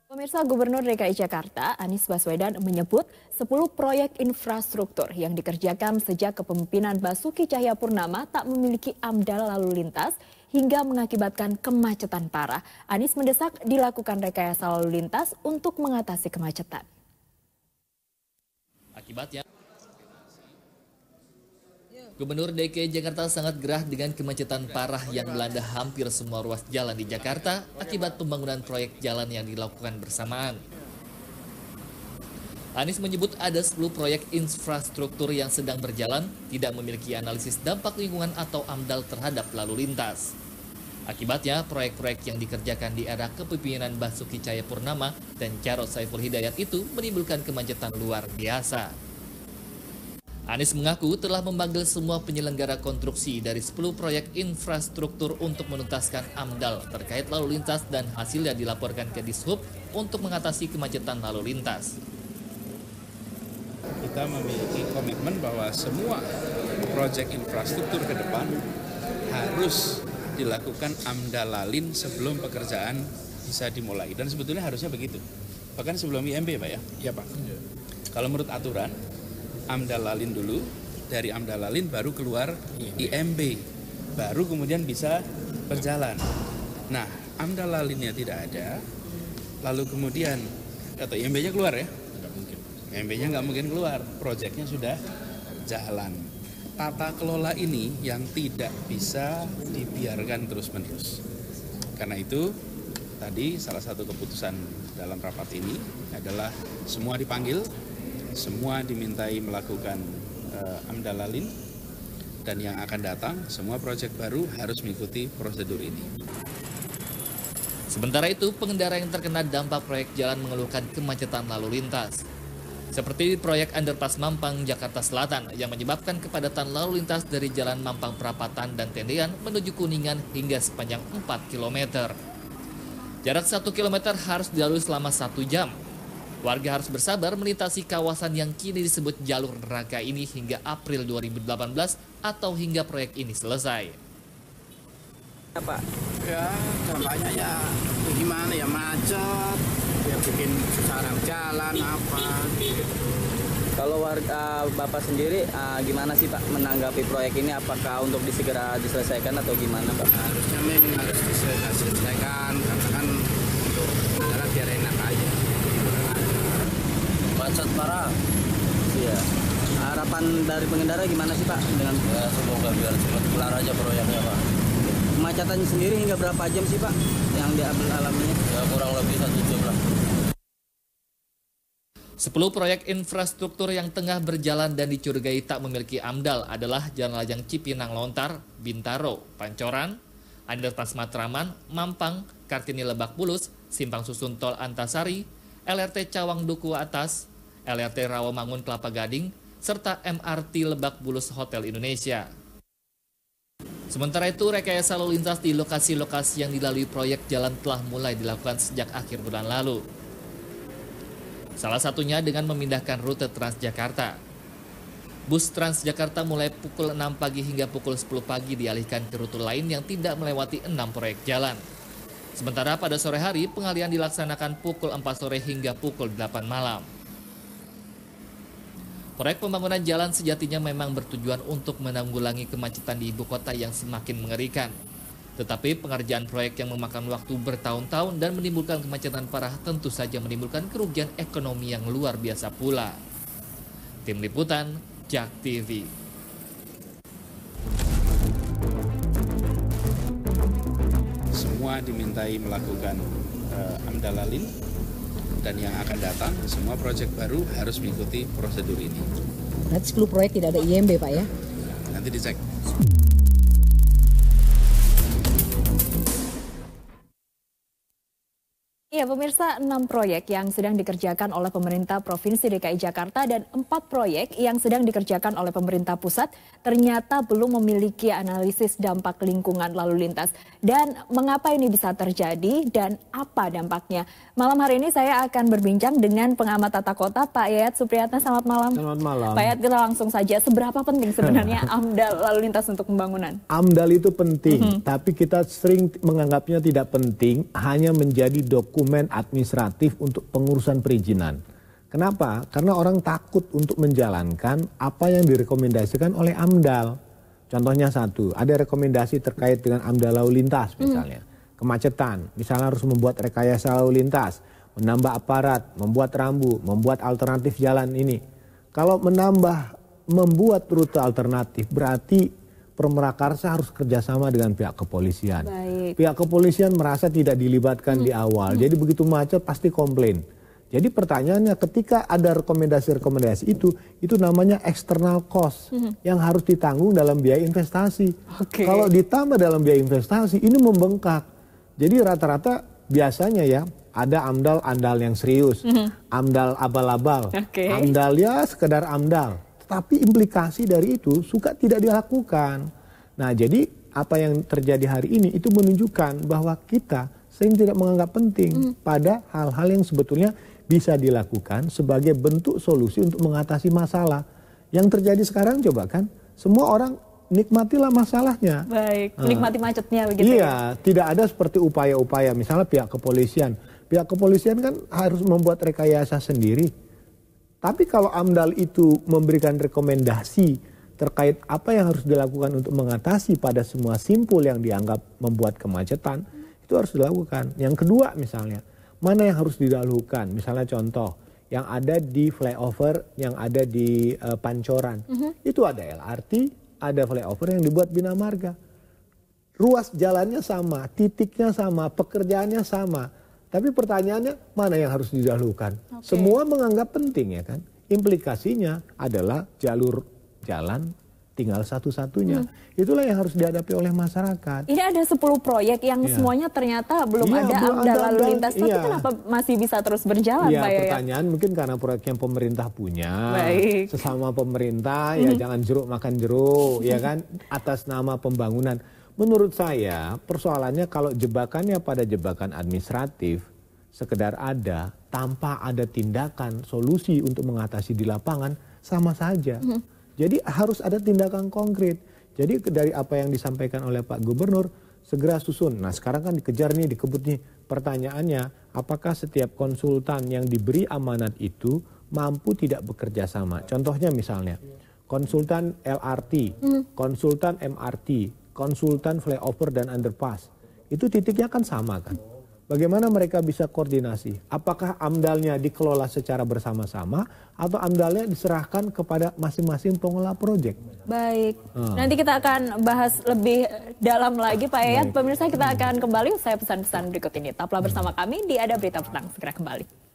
Pemirsa, Gubernur DKI Jakarta Anies Baswedan menyebut 10 proyek infrastruktur yang dikerjakan sejak kepemimpinan Basuki Cahayapurnama tak memiliki AMDAL lalu lintas hingga mengakibatkan kemacetan parah. Anies mendesak dilakukan rekayasa lalu lintas untuk mengatasi kemacetan. Akibatnya, Gubernur DKI Jakarta sangat gerah dengan kemacetan parah yang melanda hampir semua ruas jalan di Jakarta akibat pembangunan proyek jalan yang dilakukan bersamaan. Anies menyebut ada 10 proyek infrastruktur yang sedang berjalan tidak memiliki analisis dampak lingkungan atau AMDAL terhadap lalu lintas. Akibatnya, proyek-proyek yang dikerjakan di era kepemimpinan Basuki Cahayapurnama dan Jarod Saiful Hidayat itu menimbulkan kemacetan luar biasa. Anies mengaku telah memanggil semua penyelenggara konstruksi dari 10 proyek infrastruktur untuk menuntaskan AMDAL terkait lalu lintas dan hasilnya dilaporkan ke Dishub untuk mengatasi kemacetan lalu lintas. Kita memiliki komitmen bahwa semua proyek infrastruktur ke depan harus dilakukan AMDAL-lalin sebelum pekerjaan bisa dimulai. Dan sebetulnya harusnya begitu. Bahkan sebelum IMB, Pak ya? Iya, Pak. Kalau menurut aturan, AMDAL-lalin dulu, dari AMDAL-lalin baru keluar IMB, baru kemudian bisa berjalan. Nah, AMDAL-lalinnya tidak ada, lalu kemudian, atau IMB-nya keluar ya? Nggak mungkin. IMB-nya nggak mungkin keluar, proyeknya sudah jalan. Tata kelola ini yang tidak bisa dibiarkan terus-menerus. Karena itu, tadi salah satu keputusan dalam rapat ini adalah semua dipanggil, semua dimintai melakukan AMDAL-lalin, dan yang akan datang semua proyek baru harus mengikuti prosedur ini. Sementara itu, pengendara yang terkena dampak proyek jalan mengeluhkan kemacetan lalu lintas. Seperti proyek underpass Mampang, Jakarta Selatan yang menyebabkan kepadatan lalu lintas dari Jalan Mampang Perapatan dan Tendean menuju Kuningan hingga sepanjang 4 km. Jarak 1 km harus dilalui selama 1 jam. Warga harus bersabar melintasi kawasan yang kini disebut jalur neraka ini hingga April 2018 atau hingga proyek ini selesai. Pak, ya dampaknya ya gimana ya, macet, ya bikin sarang jalan apa. Kalau warga Bapak sendiri gimana sih Pak menanggapi proyek ini? Apakah untuk disegera diselesaikan atau gimana Pak? Harusnya memang harus diselesaikan karena kan untuk adalah biar enak aja. Macet parah. Iya. Harapan dari pengendara gimana sih Pak dengan semoga biar cepat kelar aja proyeknya Pak. Kemacetannya sendiri hingga berapa jam sih Pak yang dialaminya? Ya kurang lebih 1 jam lah. 10 proyek infrastruktur yang tengah berjalan dan dicurigai tak memiliki AMDAL adalah Jalan Lajang Cipinang Lontar, Bintaro, Pancoran, Underpass Matraman, Mampang, Kartini Lebak Bulus, Simpang Susun Tol Antasari, LRT Cawang Duku Atas, LRT Rawamangun Kelapa Gading, serta MRT Lebak Bulus Hotel Indonesia. Sementara itu, rekayasa lalu lintas di lokasi-lokasi yang dilalui proyek jalan telah mulai dilakukan sejak akhir bulan lalu. Salah satunya dengan memindahkan rute Transjakarta. Bus Transjakarta mulai pukul 6 pagi hingga pukul 10 pagi dialihkan ke rute lain yang tidak melewati 6 proyek jalan. Sementara pada sore hari, pengalihan dilaksanakan pukul 4 sore hingga pukul 8 malam. Proyek pembangunan jalan sejatinya memang bertujuan untuk menanggulangi kemacetan di ibu kota yang semakin mengerikan. Tetapi pengerjaan proyek yang memakan waktu bertahun-tahun dan menimbulkan kemacetan parah tentu saja menimbulkan kerugian ekonomi yang luar biasa pula. Tim Liputan, JAK TV. Semua dimintai melakukan AMDAL-lalin, dan yang akan datang semua proyek baru harus mengikuti prosedur ini. Berarti 10 proyek tidak ada IMB Pak ya? Nanti dicek. Ya, pemirsa, 6 proyek yang sedang dikerjakan oleh pemerintah Provinsi DKI Jakarta dan 4 proyek yang sedang dikerjakan oleh pemerintah pusat ternyata belum memiliki analisis dampak lingkungan lalu lintas. Dan mengapa ini bisa terjadi dan apa dampaknya? Malam hari ini saya akan berbincang dengan pengamat tata kota Pak Yayat Supriyatna. Selamat malam. Selamat malam. Pak Yayat, kita langsung saja. Seberapa penting sebenarnya AMDAL lalu lintas untuk pembangunan? AMDAL itu penting, tapi kita sering menganggapnya tidak penting, hanya menjadi dokumen dokumen administratif untuk pengurusan perizinan. Kenapa? Karena orang takut untuk menjalankan apa yang direkomendasikan oleh AMDAL. Contohnya satu, ada rekomendasi terkait dengan AMDAL lalu lintas misalnya. Kemacetan, misalnya harus membuat rekayasa lalu lintas, menambah aparat, membuat rambu, membuat alternatif jalan ini. Kalau membuat rute alternatif berarti Permerakarsa harus kerjasama dengan pihak kepolisian. Baik. Pihak kepolisian merasa tidak dilibatkan di awal, jadi begitu macet pasti komplain. Jadi pertanyaannya ketika ada rekomendasi-rekomendasi itu namanya external cost yang harus ditanggung dalam biaya investasi. Kalau ditambah dalam biaya investasi ini membengkak. Jadi rata-rata biasanya ya ada AMDAL yang serius, AMDAL abal-abal, AMDAL ya sekedar AMDAL. Tapi implikasi dari itu suka tidak dilakukan. Nah jadi apa yang terjadi hari ini itu menunjukkan bahwa kita sering tidak menganggap penting pada hal-hal yang sebetulnya bisa dilakukan sebagai bentuk solusi untuk mengatasi masalah. Yang terjadi sekarang coba kan, semua orang nikmatilah masalahnya. Baik, nikmati macetnya begitu. Iya, tidak ada seperti upaya-upaya misalnya pihak kepolisian. Pihak kepolisian kan harus membuat rekayasa sendiri. Tapi kalau AMDAL itu memberikan rekomendasi terkait apa yang harus dilakukan untuk mengatasi pada semua simpul yang dianggap membuat kemacetan, itu harus dilakukan. Yang kedua misalnya, mana yang harus didahulukan? Misalnya contoh, yang ada di flyover, yang ada di Pancoran. Itu ada LRT, ada flyover yang dibuat Bina Marga. Ruas jalannya sama, titiknya sama, pekerjaannya sama. Tapi pertanyaannya mana yang harus didahulukan? Semua menganggap penting ya kan. Implikasinya adalah jalur jalan tinggal satu-satunya. Itulah yang harus dihadapi oleh masyarakat. Ini ada 10 proyek yang semuanya ternyata belum ada AMDAL lalu lintas. Tapi kenapa masih bisa terus berjalan Pak Yayat? Pertanyaan mungkin karena proyek yang pemerintah punya. Sesama pemerintah ya jangan jeruk makan jeruk ya kan. Atas nama pembangunan. Menurut saya persoalannya kalau jebakannya pada jebakan administratif sekedar ada tanpa ada tindakan solusi untuk mengatasi di lapangan sama saja. Jadi harus ada tindakan konkret. Jadi dari apa yang disampaikan oleh Pak Gubernur segera susun. Nah sekarang kan dikejar nih, dikebut nih. Pertanyaannya apakah setiap konsultan yang diberi amanat itu mampu tidak bekerja sama? Contohnya misalnya konsultan LRT, konsultan MRT, konsultan flyover dan underpass, itu titiknya kan sama kan. Bagaimana mereka bisa koordinasi? Apakah AMDAL-nya dikelola secara bersama-sama atau AMDAL-nya diserahkan kepada masing-masing pengelola proyek? Baik, nanti kita akan bahas lebih dalam lagi Pak Yayat. Pemirsa kita akan kembali usai pesan-pesan berikut ini. Tetaplah bersama kami di Ada Berita Petang, segera kembali.